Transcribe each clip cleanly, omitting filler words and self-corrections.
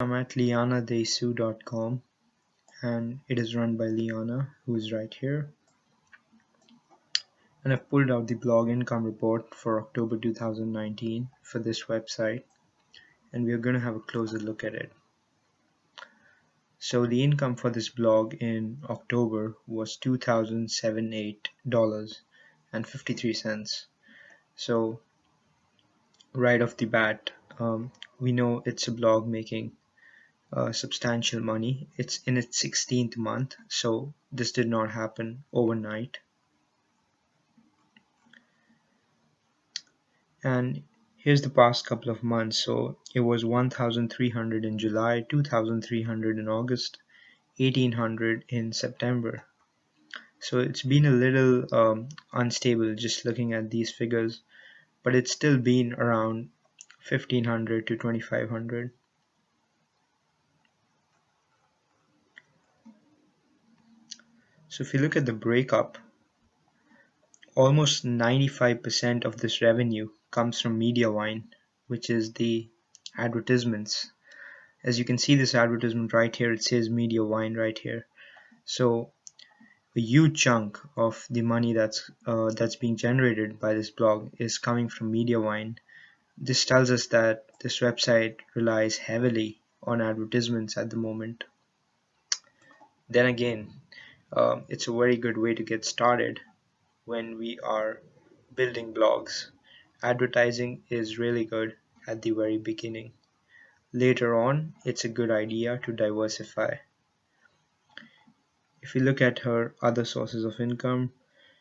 I'm at lianadesu.com and it is run by Liana, who is right here. And I've pulled out the blog income report for October 2019 for this website, and we are going to have a closer look at it. So the income for this blog in October was $2,078.53. So right off the bat, we know it's a blog making substantial money. It's in its 16th month, so this did not happen overnight. And here's the past couple of months. So it was 1,300 in July, 2,300 in August, 1,800 in September. So it's been a little unstable just looking at these figures, but it's still been around 1,500 to 2,500. So if you look at the breakup, almost 95% of this revenue comes from MediaWine, which is the advertisements. As you can see this advertisement right here, it says MediaWine right here. So a huge chunk of the money that's being generated by this blog is coming from MediaWine. This tells us that this website relies heavily on advertisements at the moment. Then again, it's a very good way to get started when we are building blogs. Advertising is really good at the very beginning. Later on, it's a good idea to diversify. If you look at her other sources of income,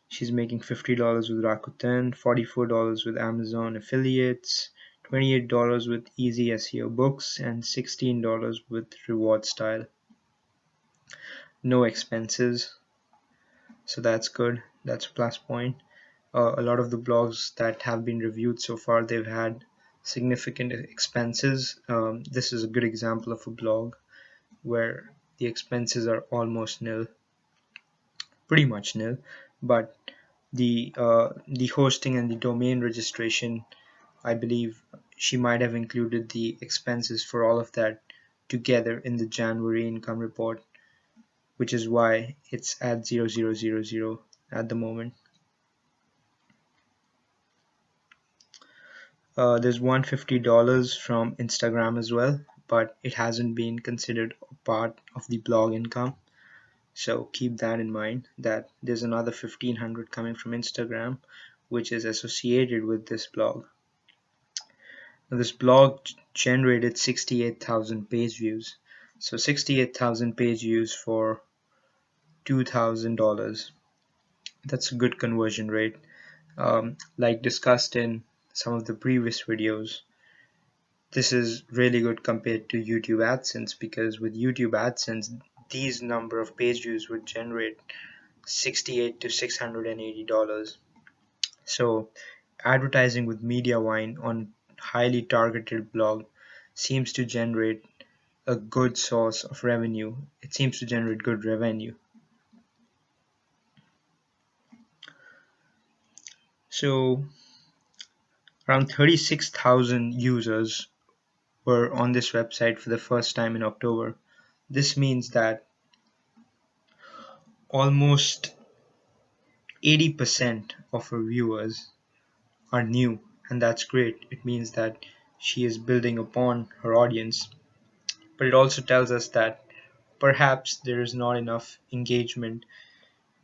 she's making $50 with Rakuten, $44 with Amazon affiliates, $28 with Easy SEO books, and $16 with Reward Style. No expenses, so that's good. That's a plus point. A lot of the blogs that have been reviewed so far, they've had significant expenses. This is a good example of a blog where the expenses are almost nil, pretty much nil, but the hosting and the domain registration, I believe she might have included the expenses for all of that together in the January income report, which is why it's at 0000 at the moment. There's $150 from Instagram as well, but it hasn't been considered a part of the blog income. So keep that in mind, that there's another 1,500 coming from Instagram, which is associated with this blog. Now, this blog generated 68,000 page views. So 68,000 page views for $2,000. That's a good conversion rate. Like discussed in some of the previous videos, this is really good compared to YouTube AdSense, because with YouTube AdSense, these number of page views would generate $68 to $680. So advertising with MediaWine on highly targeted blog seems to generate a good source of revenue. It seems to generate good revenue. So around 36,000 users were on this website for the first time in October. This means that almost 80% of her viewers are new, and that's great. It means that she is building upon her audience, but it also tells us that perhaps there is not enough engagement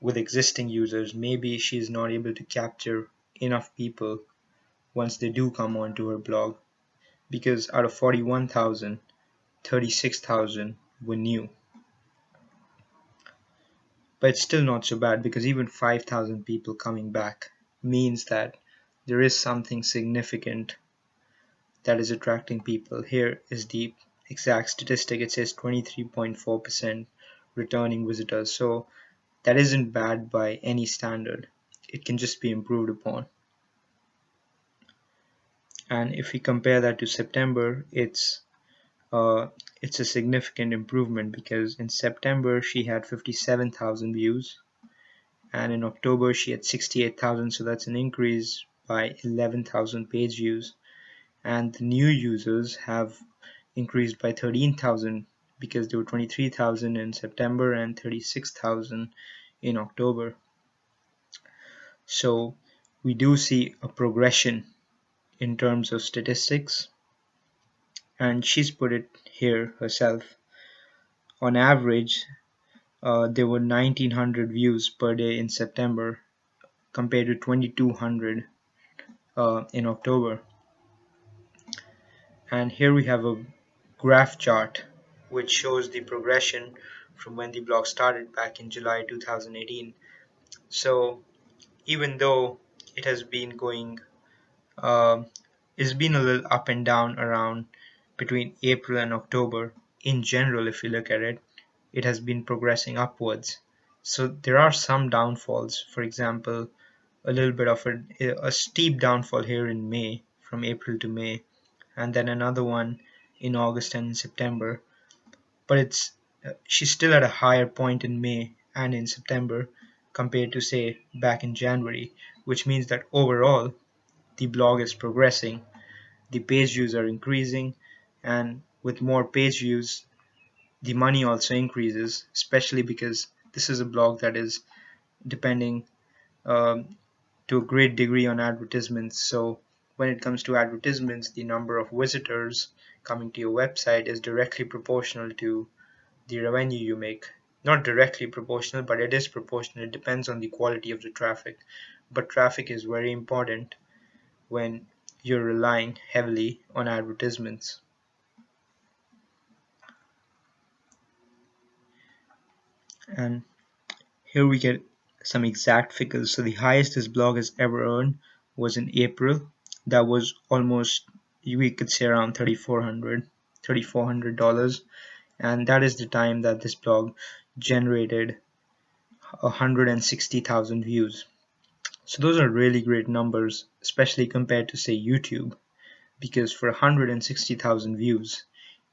with existing users. Maybe she is not able to capture enough people once they do come onto her blog, because out of 41,000, 36,000 were new. But it's still not so bad, because even 5,000 people coming back means that there is something significant that is attracting people. Here is the exact statistic. It says 23.4% returning visitors. So that isn't bad by any standard. It can just be improved upon. And if we compare that to September, it's a significant improvement, because in September she had 57,000 views, and in October she had 68,000. So that's an increase by 11,000 page views. And the new users have increased by 13,000 because there were 23,000 in September and 36,000 in October. So we do see a progression in terms of statistics, and she's put it here herself. On average, there were 1900 views per day in September compared to 2200 in October. And here we have a graph chart which shows the progression from when the blog started back in July 2018. So even though it has been going, um, it's been a little up and down around between April and October. In general, if you look at it, it has been progressing upwards. So there are some downfalls. For example, a little bit of a steep downfall here in May, from April to May, and then another one in August and in September. But she's still at a higher point in May and in September compared to, say, back in January, which means that overall the blog is progressing, the page views are increasing, and with more page views the money also increases, especially because this is a blog that is depending um, to a great degree on advertisements. So when it comes to advertisements, the number of visitors coming to your website is directly proportional to the revenue you make. Not directly proportional, but it is proportional. It depends on the quality of the traffic. But traffic is very important when you're relying heavily on advertisements. And here we get some exact figures. So the highest this blog has ever earned was in April. That was almost, we could say, around $3,400, and that is the time that this blog generated 160,000 views. So those are really great numbers, especially compared to, say, YouTube, because for 160,000 views,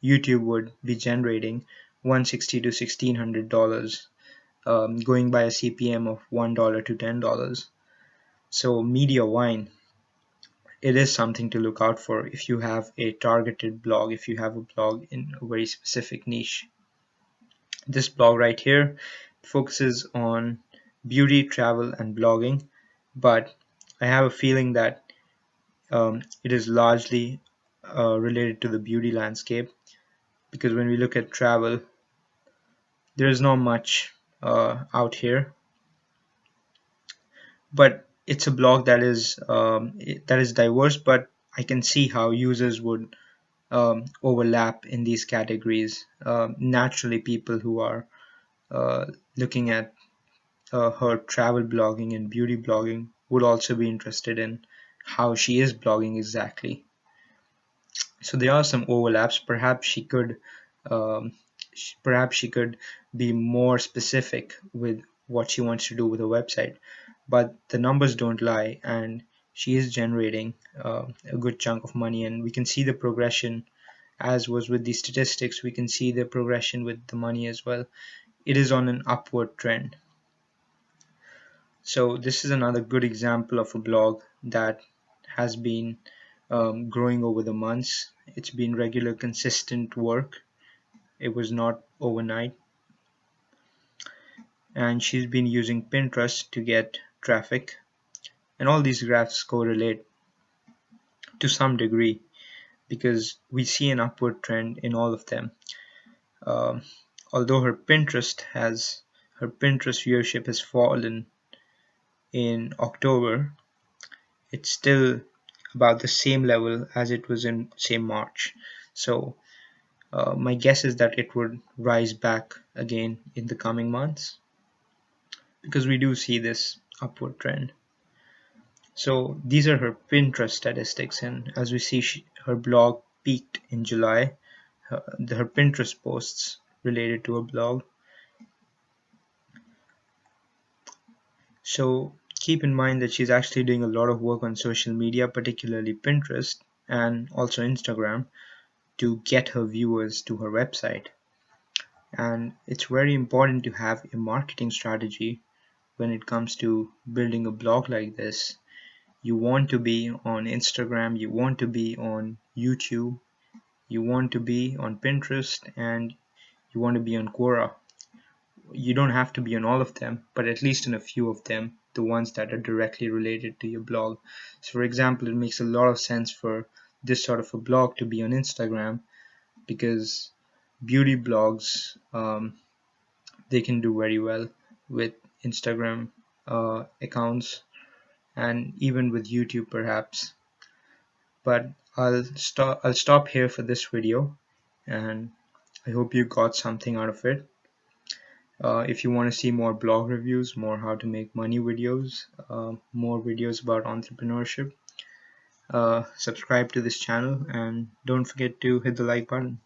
YouTube would be generating $160 to $1,600, going by a CPM of $1 to $10. So media wine, it is something to look out for if you have a targeted blog, if you have a blog in a very specific niche. This blog right here focuses on beauty, travel, and blogging, but I have a feeling that it is largely related to the beauty landscape, because when we look at travel, there is not much out here, but it's a blog that is diverse. But I can see how users would overlap in these categories. Naturally, people who are uh, looking at her travel blogging and beauty blogging would also be interested in how she is blogging exactly. So there are some overlaps. Um, perhaps she could be more specific with what she wants to do with her website, but the numbers don't lie, and she is generating a good chunk of money, and we can see the progression. As was with the statistics, we can see the progression with the money as well. It is on an upward trend. So this is another good example of a blog that has been growing over the months. It's been regular, consistent work. It was not overnight. And she's been using Pinterest to get traffic. And all these graphs correlate to some degree because we see an upward trend in all of them. Um, although her Pinterest viewership has fallen in October, it's still about the same level as it was in, say, March. So my guess is that it would rise back again in the coming months because we do see this upward trend. So these are her Pinterest statistics, and as we see, her blog peaked in July. Her Pinterest posts related to her blog. So keep in mind that she's actually doing a lot of work on social media, particularly Pinterest and also Instagram, to get her viewers to her website. And it's very important to have a marketing strategy when it comes to building a blog like this. You want to be on Instagram, you want to be on YouTube, you want to be on Pinterest, and you want to be on Quora. You don't have to be on all of them, but at least in a few of them, the ones that are directly related to your blog. So for example, it makes a lot of sense for this sort of a blog to be on Instagram, because beauty blogs, they can do very well with Instagram accounts, and even with YouTube perhaps. But I'll stop here for this video, and I hope you got something out of it. If you want to see more blog reviews, more how to make money videos, more videos about entrepreneurship, subscribe to this channel, and don't forget to hit the like button.